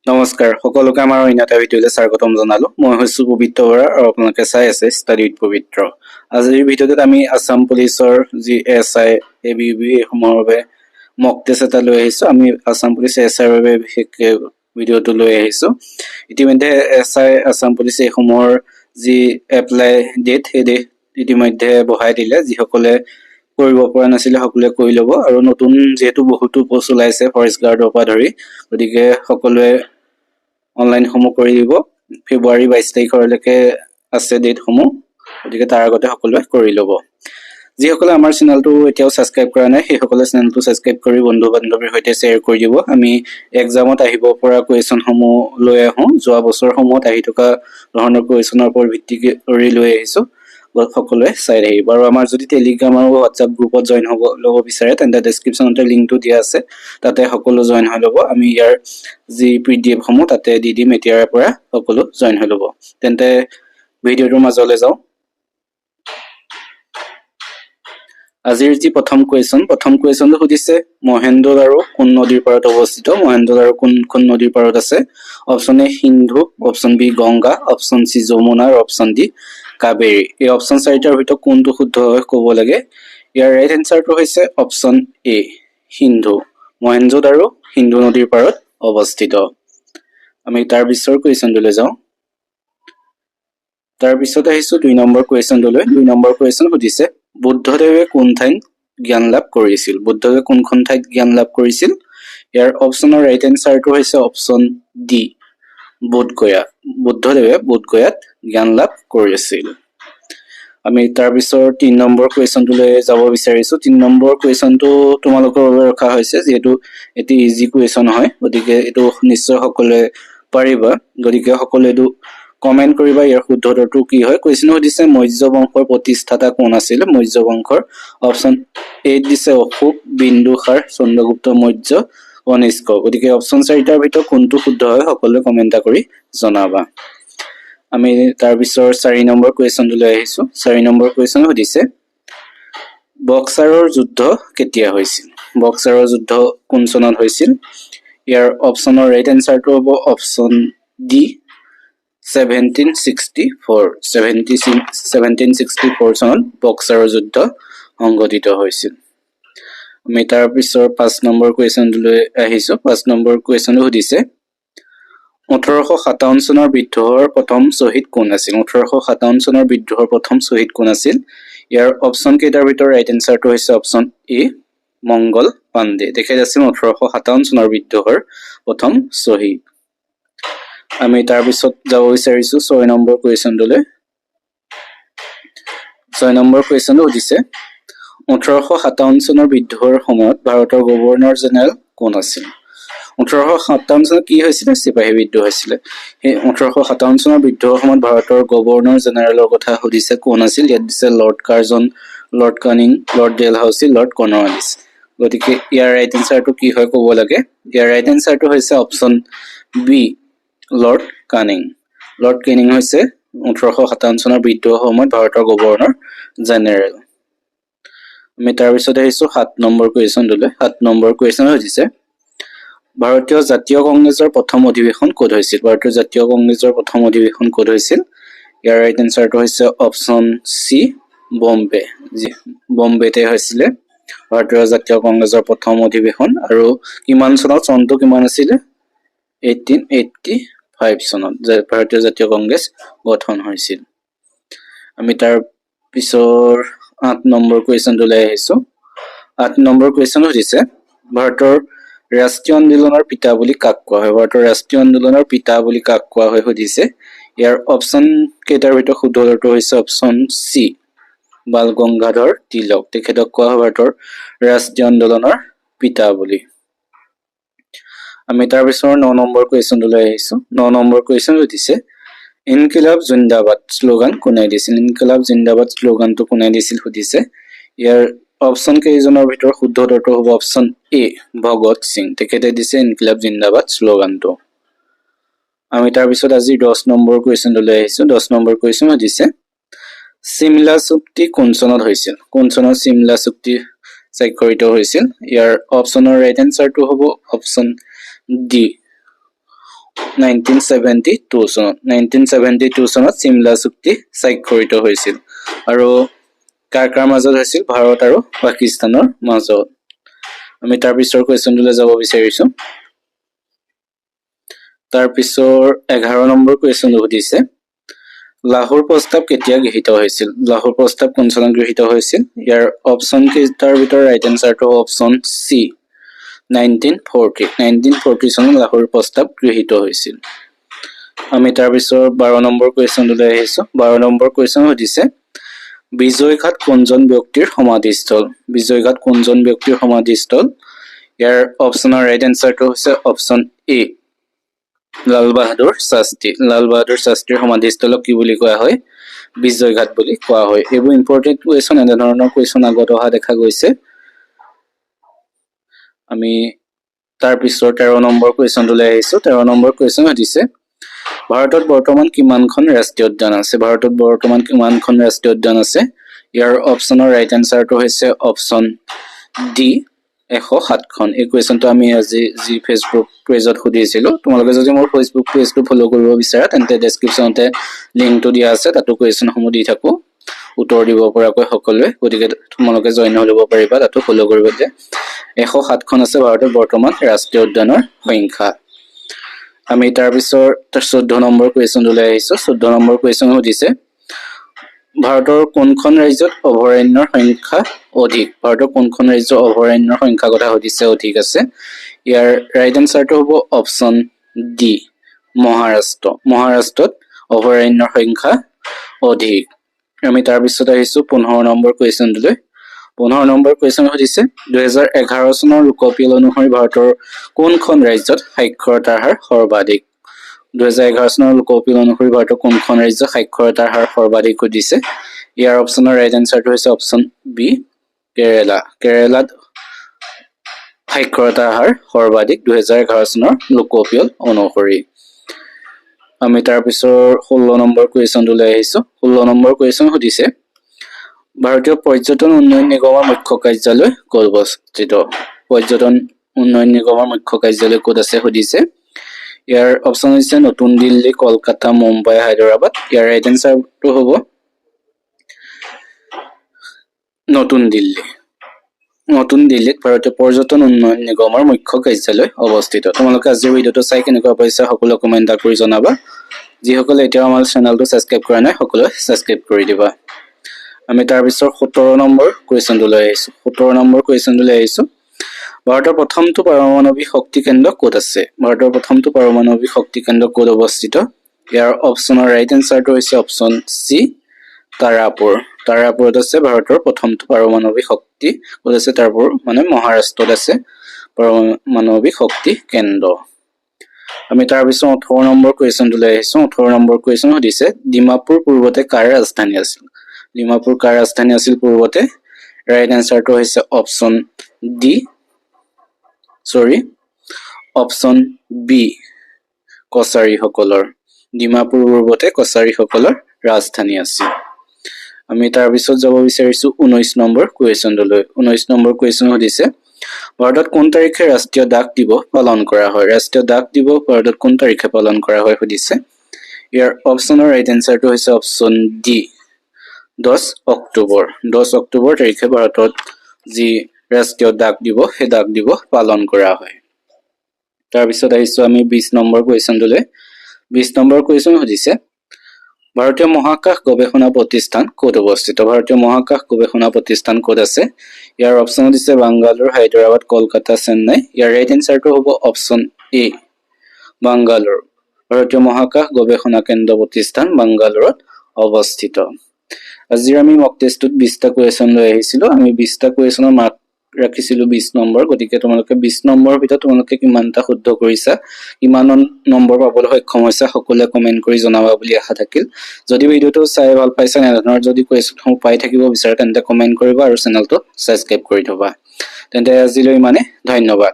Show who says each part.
Speaker 1: নমস্কাৰ সকলোকে আমাৰ অন্য এটা ভিডিঅ'লৈ স্বাগতম জনালো। মই হৈছো পবিত্ৰ বৰা আৰু আপোনালোকে চাই আছে ষ্টাডি উইথ পবিত্ৰ। আজিৰ ভিডিঅ'টোত আমি আছাম পুলিচৰ যি SI ABB সমূহৰ বাবে মক টেষ্ট এটা লৈ আহিছো। আমি আছাম পুলিচ SI ৰ বাবে বিশেষকৈ ভিডিঅ'টো লৈ আহিছো। ইতিমধ্যে SI আছাম পুলিচ এই সমূহৰ যি এপ্লাই ডেট সেই ডেট ইতিমধ্যে বঢ়াই দিলে। যিসকলে কৰিব পৰা নাছিলে সকলোৱে কৰি ল'ব আৰু নতুন যেহেতু বহুতো পোষ্ট ওলাইছে ফৰেষ্ট গাৰ্ডৰ পৰা ধৰি, গতিকে সকলোৱে অনলাইন সমূহ কৰি দিব। ফেব্ৰুৱাৰী 22 তাৰিখলৈকে আছে ডেট সমূহ, গতিকে তাৰ আগতে সকলোৱে কৰি ল'ব। যিসকলে আমাৰ চেনেলটো এতিয়াও ছাবস্ক্ৰাইব কৰা নাই সেইসকলে চেনেলটো ছাবস্ক্ৰাইব কৰি বন্ধু বান্ধৱীৰ সৈতে শ্বেয়াৰ কৰি দিব। আমি এক্সামত আহিব পৰা কুৱেশ্যন সমূহ লৈ আহোঁ। যোৱা বছৰসমূহত আহি থকা ধৰণৰ কুৱেশ্যনৰ ওপৰত ভিত্তি কৰি লৈ আহিছোঁ। সকলোৱে চাই থাকিব আৰু আমাৰ যদি টেলিগ্ৰাম আৰু হোৱাটছআপ গ্ৰুপত জইন ল'ব বিচাৰে তেন্তে ডেছক্ৰিপশ্যনতে লিংকটো দিয়া আছে, তাতে সকলো জইন হৈ ল'ব। আমি ইয়াৰ যি PDF সমূহ তাতে দি দিম, এতিয়াৰ পৰা সকলো জইন হৈ ল'ব। তেন্তে ভিডিঅ'টোৰ মাজলৈ যাওঁ। আজিৰ যি প্ৰথম কুৱেশ্যনটো সুধিছে মহেন্দ্ৰ আৰু কোন নদীৰ পাৰত অৱস্থিত। মহেন্দ্ৰ আৰু কোনখন নদীৰ পাৰত আছে? Option A Sindhu, option B Ganga, option C Yamuna আৰু অপশ্যন ডি কাবেৰী। এই অপশ্যন চাৰিটাৰ ভিতৰত কোনটো শুদ্ধ হয় ক'ব লাগে। ইয়াৰ ৰাইট এনচাৰটো হৈছে অপশ্যন এ সিন্ধু। মহেন্দ্ৰ আৰু সিন্ধু নদীৰ পাৰত অৱস্থিত। আমি তাৰ পিছৰ কুৱেশ্যনটোলৈ যাওঁ। তাৰপিছত আহিছো 2 নম্বৰ কুৱেশ্যনটোলৈ। 2 নম্বৰ কুৱেশ্যন সুধিছে বুদ্ধদেৱে কোন ঠাইত জ্ঞান লাভ কৰিছিল? বুদ্ধদেৱে কোনখন ঠাইত জ্ঞান লাভ কৰিছিল? ইয়াৰ অপশ্যনৰ ৰাইট এনচাৰটো হৈছে অপশ্যন ডি বোধগয়া। বুদ্ধদেৱে বোধগয়াত জ্ঞান লাভ কৰিছিল। আমি তাৰপিছৰ 3 নম্বৰ কুৱেশ্যনটোলৈ যাব বিচাৰিছো। 3 নম্বৰ কুৱেশ্যনটো তোমালোকৰ বাবে ৰখা হৈছে, যিহেতু এটি ইজি কুৱেশ্যন হয়, গতিকে এইটো নিশ্চয় সকলোৱে পাৰিবা। গতিকে সকলোৱে এইটো কমেন্ট কৰিবা ইয়াৰ শুদ্ধটো কি হয়। কুৱেশ্যন সুধিছে মৌৰ্য বংশৰ প্ৰতিষ্ঠাতা কোন আছিল? মৌৰ্য বংশৰ অপশ্যন এ দিছে অশোক, বিন্দুসাৰ, চন্দ্ৰগুপ্ত মৌৰ্য, কনিষ্ক। গতিকে অপশ্যন চাৰিটাৰ ভিতৰত কোনটো শুদ্ধ হয় সকলোৱে কমেন্ট কৰি জনাবা। আমি তাৰপিছৰ 4 নম্বৰ কুৱেশ্যনটোলৈ আহিছো। 4 নম্বৰ কুৱেশ্যন সুধিছে বক্সাৰৰ যুদ্ধ কেতিয়া হৈছিল? বক্সাৰৰ যুদ্ধ কোন চনত হৈছিল? ইয়াৰ অপশ্যনৰ ৰাইট এনচাৰটো হ'ব অপশ্যন ডি 1764। 1764 চনত বক্সাৰৰ যুদ্ধ সংঘটিত হৈছিল। আমি তাৰপিছৰ 5 নম্বৰ কুৱেশ্যনটোলৈ আহিছো। 5 নম্বৰ কুৱেশ্যনটো সুধিছে 1857 চনৰ বিদ্ৰোহৰ প্ৰথম শ্বহীদ কোন আছিল? 1857 চনৰ বিদ্ৰোহৰ প্ৰথম শ্বহীদ কোন আছিল? ইয়াৰ অপশ্যন কেইটাৰ ভিতৰত ৰাইট এনচাৰটো হৈছে অপশ্যন এ মংগল পাণ্ডে। তেখেত আছিল 1857 চনৰ বিদ্ৰোহৰ প্ৰথম শ্বহীদ। আমি তাৰপিছত যাব বিচাৰিছো 6 নম্বৰ কুৱেশ্যনটোলৈ। 6 নম্বৰ কুৱেশ্যনটো সুধিছে 1857 চনৰ বিদ্ৰোহৰ সময়ত ভাৰতৰ গভৰ্ণৰ জেনেৰেল কোন আছিল? 1857 চনত কি হৈছিলে? চিপাহী বিদ্ৰোহ হৈছিলে। সেই 1857 চনৰ বিদ্ৰোহৰ সময়ত ভাৰতৰ গভৰ্ণৰ জেনেৰেলৰ কথা সুধিছে কোন আছিল? ইয়াত দিছে Lord Curzon, Lord Canning, Lord Dalhousie, Lord Cornwallis. গতিকে ইয়াৰ ৰাইট এনচাৰটো কি হয় ক'ব লাগে। ইয়াৰ ৰাইট এনচাৰটো হৈছে option B Lord Canning. Lord Canning হৈছে 1857 চনৰ বিদ্ৰোহৰ সময়ত ভাৰতৰ গভৰ্ণৰ জেনেৰেল। আমি তাৰপিছত আহিছো 7 নম্বৰ কুৱেশ্যনটোলৈ। 7 নম্বৰ কুৱেশ্যন সুধিছে ভাৰতীয় জাতীয় কংগ্ৰেছৰ প্ৰথম অধিৱেশন ক'ত হৈছিল? ভাৰতীয় জাতীয় কংগ্ৰেছৰ প্ৰথম অধিৱেশন ক'ত হৈছিল? ইয়াৰ ৰাইট এনচাৰটো হৈছে অপশ্যন চি বম্বে। বম্বেতে হৈছিলে ভাৰতীয় জাতীয় কংগ্ৰেছৰ প্ৰথম অধিৱেশন। আৰু কিমান চনত? চনটো কিমান আছিলে? 1885 চনত ভাৰতীয় জাতীয় কংগ্ৰেছ গঠন হৈছিল। আমি তাৰ পিছৰ 8 নম্বৰ কুৱেশ্যনটোলৈ আহিছো। 8 নম্বৰ কুৱেশ্যন সুধিছে ভাৰতৰ ৰাষ্ট্ৰীয় আন্দোলনৰ পিতা বুলি কাক কোৱা হয়? ভাৰতৰ ৰাষ্ট্ৰীয় আন্দোলনৰ পিতা বুলি কাক কোৱা হয় সুধিছে। ইয়াৰ অপশ্যন কেইটাৰ ভিতৰত শুদ্ধটো হৈছে অপশ্যন চি বাল গংগাধৰ তিলক। তেখেতক কোৱা হয় ভাৰতৰ ৰাষ্ট্ৰীয় আন্দোলনৰ পিতা বুলি। আমি তাৰপিছৰ 9 নম্বৰ কুৱেশ্যনটোলৈ আহিছো। 9 নম্বৰ কুৱেশ্যন সুধিছে ইনকিলাব জিন্দাবাদ শ্লোগান কোনে দিছিল? ইনকিলাব জিন্দাবাদ শ্লোগানটো কোনে দিছিল সুধিছে। ইয়াৰ অপশ্যন কেইজনৰ ভিতৰত শুদ্ধ উত্তৰটো হ'ব অপশ্যন এ ভগত সিং। তেখেতে দিছে ইনকিলাব জিন্দাবাদ শ্লোগানটো। আমি তাৰপিছত আজি 10 নম্বৰ কুৱেশ্যনটোলৈ আহিছো। 10 নম্বৰ কুৱেশ্যন সুধিছে চিমলা চুক্তি কোন চনত হৈছিল? কোন চনত চিমলা চুক্তি স্বাক্ষৰিত হৈছিল? ইয়াৰ অপশ্যনৰ ৰাইট এনচাৰটো হ'ব অপশ্যন ডি 1972 চনত 1972 চনত চিমলা চুক্তি স্বাক্ষৰিত হৈছিল আৰু কাৰ মাজত হৈছিল ভাৰত আৰু পাকিস্তানৰ মাজত আমি তাৰ পিছৰ কোৱেশ্চনটোলৈ যাব বিচাৰিছো তাৰ পিছৰ 11 নম্বৰ কোৱেশ্চনটো সুধিছে লাহোৰ প্ৰস্তাৱ কেতিয়া গৃহীত হৈছিল লাহোৰ প্ৰস্তাৱ কোন চনত গৃহীত হৈছিল ইয়াৰ অপচন কেইটাৰ ভিতৰত ৰাইট এনসাৰটো অপচন সি 1940 চনত লাহোৰ প্ৰস্তাৱ গৃহীত হৈছিল আমি তাৰ পিছৰ 12 নম্বৰ কোৱেশ্চনটোলৈ আহিছো 12 নম্বৰ কোৱেশ্চন সুধিছে বিজয়ঘাট কোনজন ব্যক্তিৰ সমাধিস্থল বিজয়ঘাট কোনজন ব্যক্তিৰ সমাধিস্থল ইয়াৰ অপচনৰ ৰাইট এনসাৰটো হৈছে অপচন এ লাল বাহাদুৰ শাস্ত্ৰীৰ সমাধিস্থলক কি বুলি কোৱা হয় বিজয়ঘাট বুলি কোৱা হয় এইবোৰ ইম্পৰ্টেন্ট কোৱেশ্চন এনে ধৰণৰ কোৱেশ্চন আগত অহা দেখা গৈছে আমি তাৰ পিছৰ 13 নম্বৰ কোৱেশ্চনটোলৈ আহিছো 13 নম্বৰ কোৱেশ্চন সুধিছে ভাৰতত বৰ্তমান কিমানখন ৰাষ্ট্ৰীয় উদ্যান আছে ইয়াৰ অপচনৰ ৰাইট এনসাৰটো হৈছে অপচন ডি 107খন এই কোৱেশ্চনটো আমি আজি জি ফেসবুক পেজত সুধিছিলো তোমালোকে যদি মোৰ ফেসবুক পেজটো ফলো কৰিব বিচাৰা তেন্তে ডেসক্ৰিপচনতে লিংকটো দিয়া আছে তাতো কোৱেশ্চনসমূহ দি থাকো উত্তৰ দিব পৰাকৈ সকলোৱে গতিকে তোমালোকে জয়েন হ'ব পাৰিবা তাতো ফলো কৰিব যে 107খন আছে ভাৰতৰ বৰ্তমান ৰাষ্ট্ৰীয় উদ্যানৰ সংখ্যা আমি তাৰ পিছৰ 14 নম্বৰ কোৱেশ্চনলৈ আহিছো 14 নম্বৰ কোৱেশ্চন সুধিছে ভাৰতৰ কোনখন ৰাজ্যত অভয়াৰণ্যৰ সংখ্যা অধিক ভাৰতৰ কোনখন ৰাজ্যৰ অভয়াৰণ্যৰ সংখ্যা কথা সুধিছে অধিক আছে ইয়াৰ ৰাইট এনসাৰটো হ'ব অপচন ডি মহাৰাষ্ট্ৰত অভয়াৰণ্যৰ সংখ্যা অধিক আমি তাৰ পিছত আহিছো 15 নম্বৰ কোৱেশ্চনলৈ 15 নম্বৰ কোৱেশ্চন সুধিছে 2011 চনৰ লোকপিয়ল অনুসৰি ভাৰতৰ কোনখন ৰাজ্যত সাক্ষৰতাৰ হাৰ সৰ্বাধিক 2011 চনৰ লোকপিয়ল অনুসৰি ভাৰতৰ কোনখন ৰাজ্যত সাক্ষৰতাৰ হাৰ সৰ্বাধিক সুধিছে ইয়াৰ অপচনৰ ৰাইট এনসাৰটো হৈছে অপচন বি কেৰালাত সাক্ষৰতাৰ হাৰ সৰ্বাধিক 2011 চনৰ লোকপিয়ল অনুসৰি আমি তাৰ পিছৰ 16 নম্বৰ কোৱেশ্চনটোলৈ আহিছো 16 নম্বৰ কোৱেশ্চন সুধিছে ভাৰতীয় পৰ্যটন উন্নয়ন নিগমৰ মুখ্য কাৰ্যালয় ক'ত অৱস্থিত পৰ্যটন উন্নয়ন নিগমৰ মুখ্য কাৰ্যালয় ক'ত আছে সুধিছে ইয়াৰ অপচন হৈছে নতুন দিল্লী কলকাতা মুম্বাই হায়দৰাবাদ ইয়াৰ ৰাইট এনসাৰটো হ'ব নতুন দিল্লীত ভাৰতীয় পৰ্যটন উন্নয়ন নিগমৰ মুখ্য কাৰ্যালয় অৱস্থিত তোমালোকে আজিৰ ভিডিঅটো চাই কেনেকুৱা পাইছা সকলো কমেন্ট কৰি জনাবা যিসকলে এতিয়া আমাৰ চেনেলটো সাবস্ক্ৰাইব কৰা নাই সকলোৱে সাবস্ক্ৰাইব কৰি দিবা আমি তাৰ পিছৰ 17 নম্বৰ কোৱেশ্চনটোলৈ আহিছো ভাৰতৰ প্ৰথমটো পাৰমাণৱিক শক্তি কেন্দ্ৰ ক'ত আছে ক'ত অৱস্থিত ইয়াৰ অপচনৰ ৰাইট এনসাৰটো হৈছে অপচন সি তাৰাপুৰত আছে ভাৰতৰ প্ৰথমটো পাৰমাণৱিক শক্তি ক'ত আছে তাৰাপুৰ মানে মহাৰাষ্ট্ৰত আছে পাৰমাণৱিক শক্তি কেন্দ্ৰ আমি তাৰ পিছত 18 নম্বৰ কোৱেশ্চনটোলৈ আহিছো 18 নম্বৰ কোৱেশ্চন সুধিছে ডিমাপুৰ পূৰ্বতে কাৰ ৰাজধানী আছিল পূৰ্বতে ৰাইট এনসাৰটো হৈছে অপচন বি কছাৰীসকলৰ ডিমাপুৰ পূৰ্বতে কছাৰীসকলৰ ৰাজধানী আছিল আমি তাৰ পিছত যাব বিচাৰিছো 19 নম্বৰ কোৱেশ্চনটোলৈ 19 নম্বৰ কোৱেশ্চন সুধিছে ভাৰতত কোন তাৰিখে ৰাষ্ট্ৰীয় ডাক দিৱস পালন কৰা হয় ভাৰতত কোন তাৰিখে পালন কৰা হয় সুধিছে ইয়াৰ অপচনৰ ৰাইট এনসাৰটো হৈছে অপচন ডি 10 অক্টোবৰ তাৰিখে ভাৰতত যি ৰাষ্ট্ৰীয় ডাক দিৱস সেই ডাক দিৱস পালন কৰা হয় তাৰ পিছত আহিছো আমি 20 নম্বৰ কোৱেশ্চনটোলৈ 20 নম্বৰ কোৱেশ্চন সুধিছে ভাৰতীয় মহাকাশ গৱেষণা প্ৰতিষ্ঠান ক'ত অৱস্থিত ক'ত আছে ইয়াৰ অপচন দিছে বাংগালোৰ হায়দৰাবাদ কলকাতা চেন্নাই ইয়াৰ ৰাইট এনসাৰটো হ'ব অপচন এ বাংগালোৰ ভাৰতীয় মহাকাশ গৱেষণা কেন্দ্ৰ প্ৰতিষ্ঠান বাংগালোৰত অৱস্থিত আজি আমি মক টেষ্টত 20টা কোৱেশ্চন লৈ আহিছিলো আমি 20টা কোৱেশ্চনৰ মাৰ্ক ৰাখিছিলো 20 নম্বৰ গতিকে তোমালোকে 20 নম্বৰৰ ভিতৰত তোমালোকে কিমানটা শুদ্ধ কৰিছা কিমান নম্বৰ পাবলৈ সক্ষম হৈছা সকলোৱে কমেন্ট কৰি জনাবা বুলি আশা থাকিল যদি ভিডিওটো চাই ভাল পাইছা এনেধৰণৰ যদি কোৱেশ্চন পাই থাকিব বিচাৰা তেন্তে কমেন্ট কৰিবা আৰু চেনেলটো সাবস্ক্ৰাইব কৰি থবা তেন্তে আজিলৈ মানে ধন্যবাদ